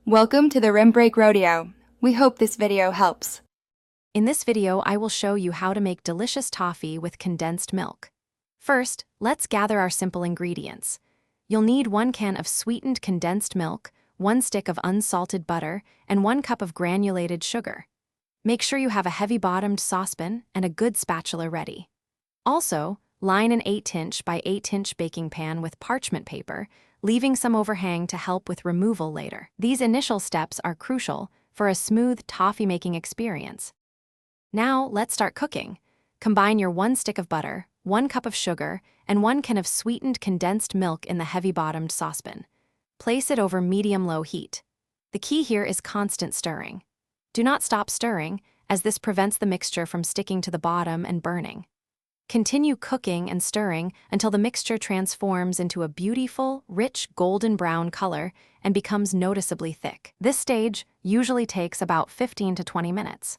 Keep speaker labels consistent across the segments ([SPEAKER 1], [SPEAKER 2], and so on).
[SPEAKER 1] Welcome to the Rim Break Rodeo. We hope this video helps.
[SPEAKER 2] In this video, I will show you how to make delicious toffee with condensed milk. First, let's gather our simple ingredients. You'll need 1 can of sweetened condensed milk, 1 stick of unsalted butter, and 1 cup of granulated sugar. Make sure you have a heavy-bottomed saucepan and a good spatula ready. Also, line an 8-inch by 8-inch baking pan with parchment paper, leaving some overhang to help with removal later. These initial steps are crucial for a smooth toffee-making experience. Now, let's start cooking. Combine your 1 stick of butter, 1 cup of sugar, and 1 can of sweetened condensed milk in the heavy-bottomed saucepan. Place it over medium-low heat. The key here is constant stirring. Do not stop stirring, as this prevents the mixture from sticking to the bottom and burning. Continue cooking and stirring until the mixture transforms into a beautiful, rich golden brown color and becomes noticeably thick. This stage usually takes about 15 to 20 minutes.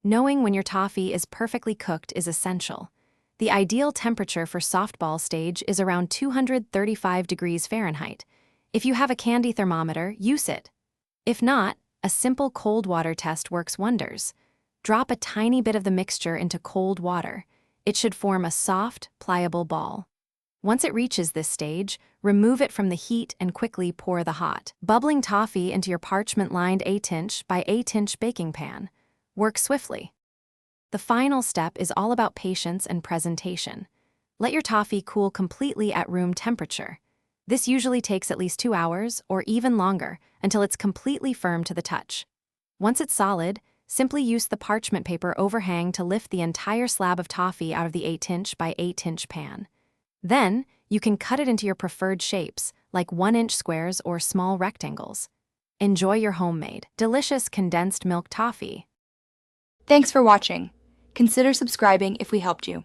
[SPEAKER 2] Knowing when your toffee is perfectly cooked is essential. The ideal temperature for softball stage is around 235 degrees Fahrenheit. If you have a candy thermometer, use it. If not, a simple cold water test works wonders. Drop a tiny bit of the mixture into cold water. It should form a soft, pliable ball. Once it reaches this stage, remove it from the heat and quickly pour the hot, bubbling toffee into your parchment-lined 8-inch by 8-inch baking pan. Work swiftly. The final step is all about patience and presentation. Let your toffee cool completely at room temperature. This usually takes at least 2 hours or even longer until it's completely firm to the touch. Once it's solid, simply use the parchment paper overhang to lift the entire slab of toffee out of the 8-inch by 8-inch pan. Then, you can cut it into your preferred shapes, like 1-inch squares or small rectangles. Enjoy your homemade, delicious condensed milk toffee.
[SPEAKER 1] Thanks for watching. Consider subscribing if we helped you.